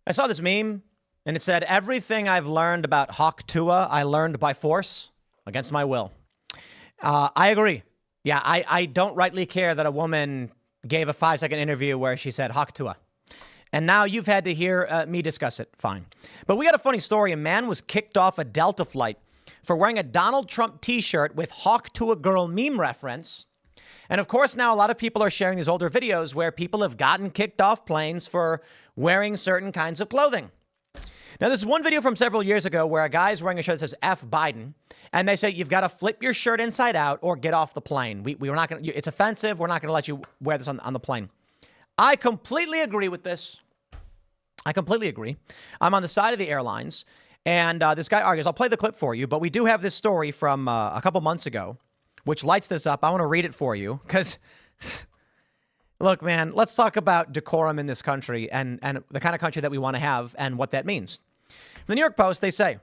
I saw this meme, and it said, everything I've learned about Hawk Tua, I learned by force against my will. I agree. Yeah, I don't rightly care that a woman gave a 5-second interview where she said Hawk Tua. And now you've had to hear me discuss it. Fine. But we got a funny story. A man was kicked off a Delta flight for wearing a Donald Trump t-shirt with Hawk Tua girl meme reference. And of course, now a lot of people are sharing these older videos where people have gotten kicked off planes for wearing certain kinds of clothing. Now, there's one video from several years ago where a guy's wearing a shirt that says F Biden, and they say you've got to flip your shirt inside out or get off the plane. We're not going to, it's offensive. We're not going to let you wear this on the plane. I completely agree with this. I completely agree. I'm on the side of the airlines, and this guy argues. I'll play the clip for you, but we do have this story from a couple months ago, which lights this up. I want to read it for you because, look, man, let's talk about decorum in this country and the kind of country that we want to have and what that means. In the New York Post, they say,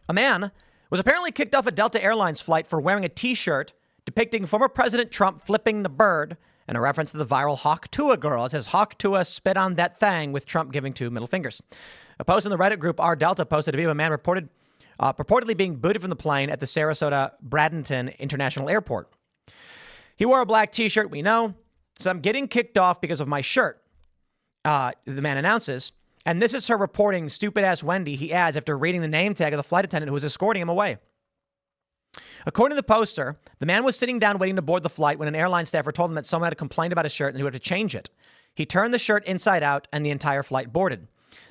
a man was apparently kicked off a Delta Airlines flight for wearing a T-shirt depicting former President Trump flipping the bird and a reference to the viral Hawk Tua girl. It says, Hawk Tua spit on that thing with Trump giving 2 middle fingers. A post in the Reddit group R Delta posted a video of a man purportedly being booted from the plane at the Sarasota Bradenton International Airport. He wore a black T-shirt, we know. So I'm getting kicked off because of my shirt, the man announces. And this is her reporting, stupid-ass Wendy, he adds after reading the name tag of the flight attendant who was escorting him away. According to the poster, the man was sitting down waiting to board the flight when an airline staffer told him that someone had complained about his shirt and he had to change it. He turned the shirt inside out and the entire flight boarded.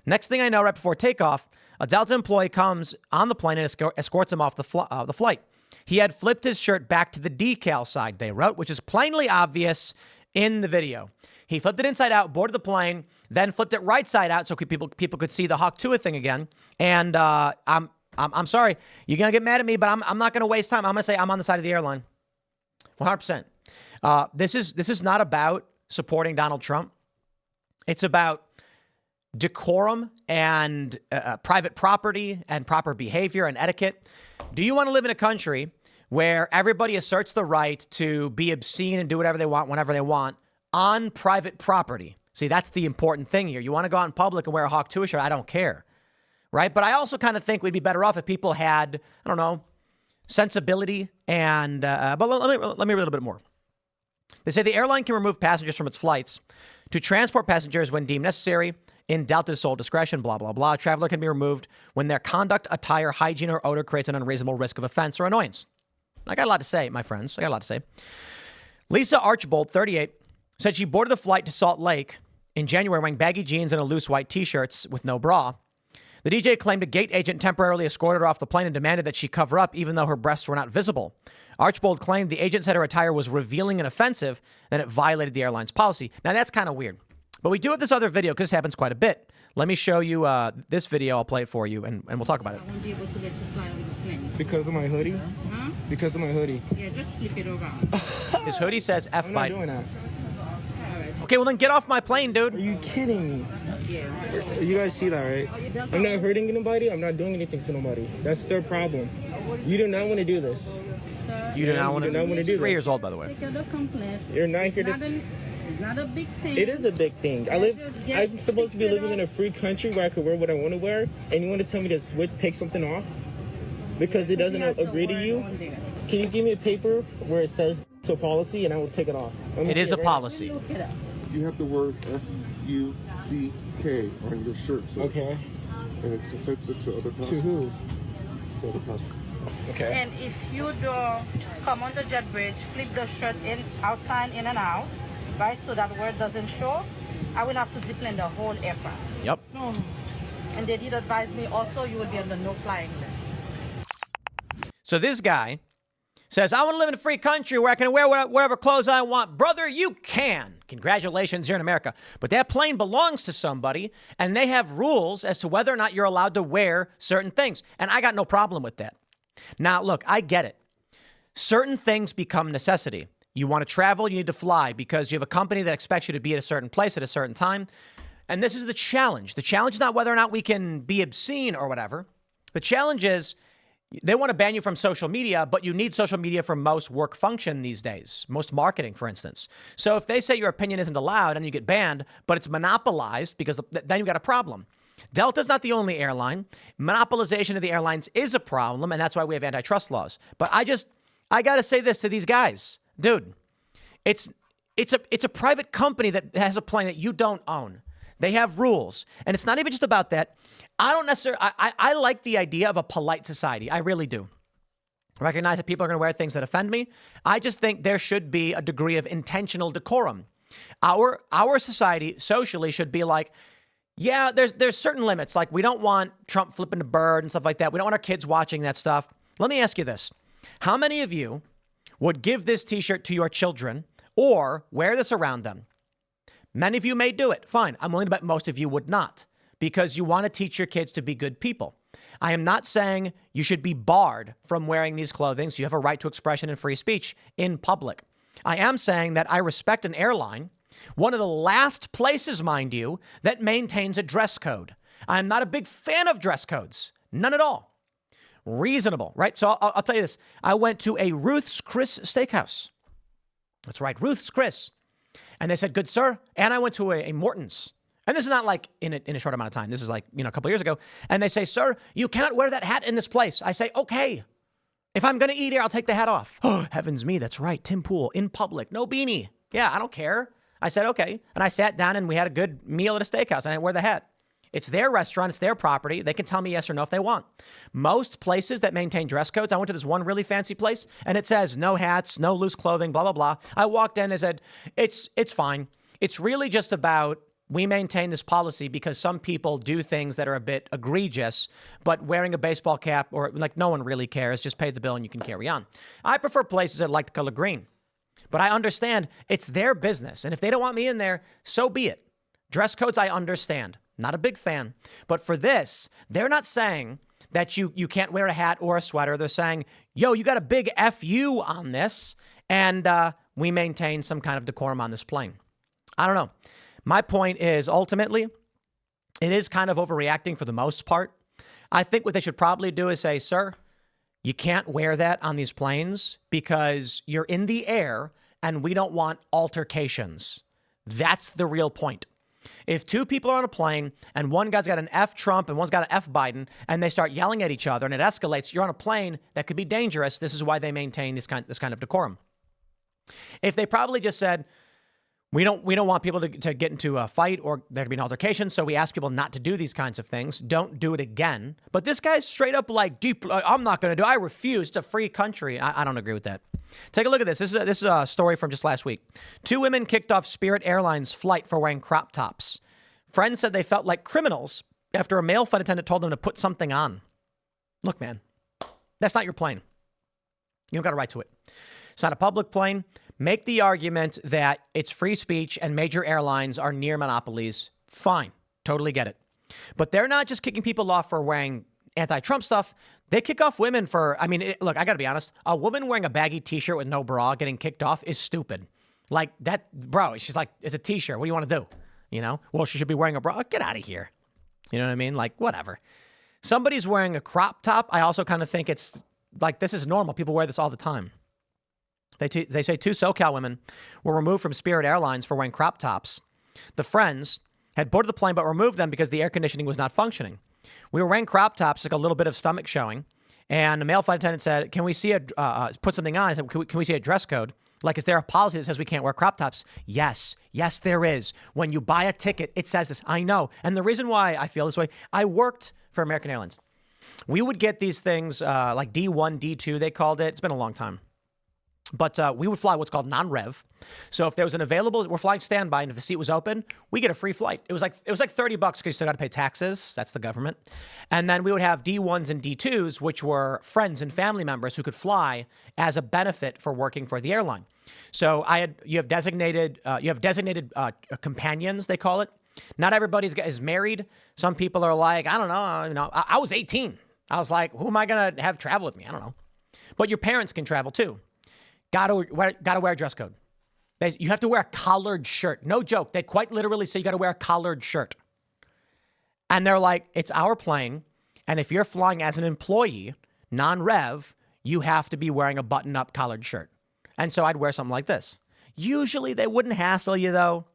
Next thing I know, right before takeoff, a Delta employee comes on the plane and escorts him off the flight. He had flipped his shirt back to the decal side, they wrote, which is plainly obvious in the video. He flipped it inside out, boarded the plane, then flipped it right side out so people could see the Hawk Tua thing again. And I'm sorry, you're gonna get mad at me, but I'm not gonna waste time. I'm gonna say I'm on the side of the airline, 100%. This is not about supporting Donald Trump. It's about decorum and private property and proper behavior and etiquette. Do you want to live in a country where everybody asserts the right to be obscene and do whatever they want whenever they want on private property? See, that's the important thing here. You want to go out in public and wear a Hawk Tua shirt? I don't care, right? But I also kind of think we'd be better off if people had, I don't know, sensibility and, but let me read a little bit more. They say the airline can remove passengers from its flights to transport passengers when deemed necessary in Delta's sole discretion, blah, blah, blah. A traveler can be removed when their conduct, attire, hygiene, or odor creates an unreasonable risk of offense or annoyance. I got a lot to say, my friends. I got a lot to say. Lisa Archbold, 38, said she boarded a flight to Salt Lake in January wearing baggy jeans and a loose white T-shirts with no bra. The DJ claimed a gate agent temporarily escorted her off the plane and demanded that she cover up even though her breasts were not visible. Archbold claimed the agent said her attire was revealing and offensive, and it violated the airline's policy. Now, that's kind of weird. But we do have this other video because this happens quite a bit. Let me show you this video. I'll play it for you, and we'll talk about it. I won't be able to get to fly with this plane. Because of my hoodie? Huh? Because of my hoodie. Yeah, just flip it around. His hoodie says F I'm not Biden. doing that. Okay, well then get off my plane, dude. Are you kidding me? Yeah. You guys see that, right? I'm not hurting anybody. I'm not doing anything to nobody. That's their problem. You do not want to do this. Sir, You do not want to do this. this. 3 years old, by the way. take the complaint. You're not here It's to... not a big thing. It is a big thing. I'm supposed to be living in a free country where I could wear what I want to wear, and you want to tell me to switch, take something off? Because it doesn't agree to you? Can you give me a paper where it says it's a policy, and I will take it off? It is a policy. Look it up. You have the word F-U-C-K on your shirt, sir. Okay. And it's offensive to other passengers. To who? To other passengers. Okay. And if you do come on the jet bridge, flip the shirt outside, in and out, right, so that word doesn't show, I will have to discipline the whole aircraft. Yep. And they did advise me also you will be on the no-flying list. So this guy says, I want to live in a free country where I can wear whatever clothes I want. Brother, you can. Congratulations, you're in America. But that plane belongs to somebody, and they have rules as to whether or not you're allowed to wear certain things. And I got no problem with that. Now, look, I get it. Certain things become necessity. You want to travel, you need to fly because you have a company that expects you to be at a certain place at a certain time. And this is the challenge. The challenge is not whether or not we can be obscene or whatever. The challenge is They want to ban you from social media, but you need social media for most work function these days, most marketing, for instance. So if they say your opinion isn't allowed and you get banned, but it's monopolized, because then you've got a problem. Delta's not the only airline. Monopolization of the airlines is a problem, and that's why we have antitrust laws. But I got to say this to these guys. Dude, it's a private company that has a plane that you don't own. They have rules. And it's not even just about that. I don't necessarily, I like the idea of a polite society. I really do. Recognize that people are going to wear things that offend me. I just think there should be a degree of intentional decorum. Our society socially should be like, yeah, there's certain limits. Like, we don't want Trump flipping a bird and stuff like that. We don't want our kids watching that stuff. Let me ask you this. How many of you would give this t-shirt to your children or wear this around them? Many of you may do it. Fine. I'm willing to bet most of you would not, because you want to teach your kids to be good people. I am not saying you should be barred from wearing these clothing, so you have a right to expression and free speech in public. I am saying that I respect an airline, one of the last places, mind you, that maintains a dress code. I'm not a big fan of dress codes. None at all. Reasonable, right? So I'll tell you this. I went to a Ruth's Chris Steakhouse. That's right, Ruth's Chris. And they said, good sir. And I went to a Morton's. And this is not like in a short amount of time. This is like, a couple years ago. And they say, sir, you cannot wear that hat in this place. I say, okay. If I'm going to eat here, I'll take the hat off. Oh, heavens me. That's right. Tim Pool in public. No beanie. Yeah, I don't care. I said, okay. And I sat down and we had a good meal at a steakhouse. And I didn't wear the hat. It's their restaurant. It's their property. They can tell me yes or no if they want. Most places that maintain dress codes, I went to this one really fancy place and it says no hats, no loose clothing, blah, blah, blah. I walked in and said, it's fine. It's really just about, we maintain this policy because some people do things that are a bit egregious, but wearing a baseball cap or like no one really cares, just pay the bill and you can carry on. I prefer places that like the color green, but I understand it's their business. And if they don't want me in there, so be it. Dress codes, I understand. Not a big fan. But for this, they're not saying that you can't wear a hat or a sweater. They're saying, yo, you got a big FU on this, and we maintain some kind of decorum on this plane. I don't know. My point is, ultimately, it is kind of overreacting for the most part. I think what they should probably do is say, sir, you can't wear that on these planes because you're in the air and we don't want altercations. That's the real point. If two people are on a plane and one guy's got an F Trump and one's got an F Biden and they start yelling at each other and it escalates, you're on a plane that could be dangerous. This is why they maintain this kind of decorum. If they probably just said, we don't want people to get into a fight or there to be an altercation, so we ask people not to do these kinds of things. Don't do it again. But this guy's straight up like, I'm not going to do it. I refuse. It's a free country. I don't agree with that. Take a look at this. This is a story from just last week. 2 women kicked off Spirit Airlines flight for wearing crop tops. Friends said they felt like criminals after a male flight attendant told them to put something on. Look, man, that's not your plane. You don't got a right to it. It's not a public plane. Make the argument that it's free speech and major airlines are near monopolies. Fine. Totally get it. But they're not just kicking people off for wearing anti-Trump stuff. They kick off women for, look, I got to be honest. A woman wearing a baggy t-shirt with no bra getting kicked off is stupid. Like that, bro, she's like, it's a t-shirt. What do you want to do? Well, she should be wearing a bra. Get out of here. You know what I mean? Like, whatever. Somebody's wearing a crop top. I also kind of think it's like, this is normal. People wear this all the time. They say 2 SoCal women were removed from Spirit Airlines for wearing crop tops. The friends had boarded the plane but removed them because the air conditioning was not functioning. We were wearing crop tops, like a little bit of stomach showing, and the male flight attendant said, can we see put something on? I said, can we see a dress code? Like, is there a policy that says we can't wear crop tops? Yes, there is. When you buy a ticket, it says this. I know. And the reason why I feel this way, I worked for American Airlines. We would get these things like D1, D2, they called it. It's been a long time. But we would fly what's called non-rev. So if there was an available, we're flying standby, and if the seat was open, we get a free flight. It was like $30 because you still got to pay taxes. That's the government. And then we would have D1s and D2s, which were friends and family members who could fly as a benefit for working for the airline. So you have designated companions, they call it. Not everybody is married. Some people are like, I don't know. I was 18. I was like, who am I going to have travel with me? I don't know. But your parents can travel too. Gotta wear a dress code. You have to wear a collared shirt. No joke. They quite literally say you got to wear a collared shirt. And they're like, it's our plane. And if you're flying as an employee, non-rev, you have to be wearing a button-up collared shirt. And so I'd wear something like this. Usually they wouldn't hassle you, though.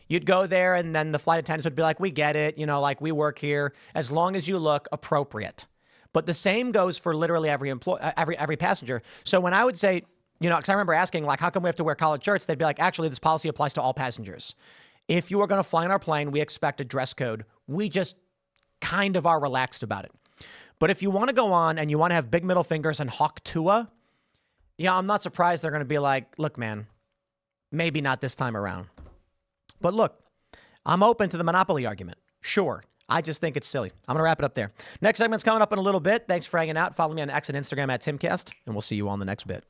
You'd go there, and then the flight attendants would be like, we get it, you know, like, we work here, as long as you look appropriate. But the same goes for literally every passenger. So when I would say, you know, because I remember asking, like, how come we have to wear collared shirts? They'd be like, actually, this policy applies to all passengers. If you are going to fly on our plane, we expect a dress code. We just kind of are relaxed about it. But if you want to go on and you want to have big middle fingers and Hawk Tua, yeah, I'm not surprised they're going to be like, look, man, maybe not this time around. But look, I'm open to the monopoly argument. Sure. I just think it's silly. I'm going to wrap it up there. Next segment's coming up in a little bit. Thanks for hanging out. Follow me on X and Instagram at Timcast, and we'll see you on the next bit.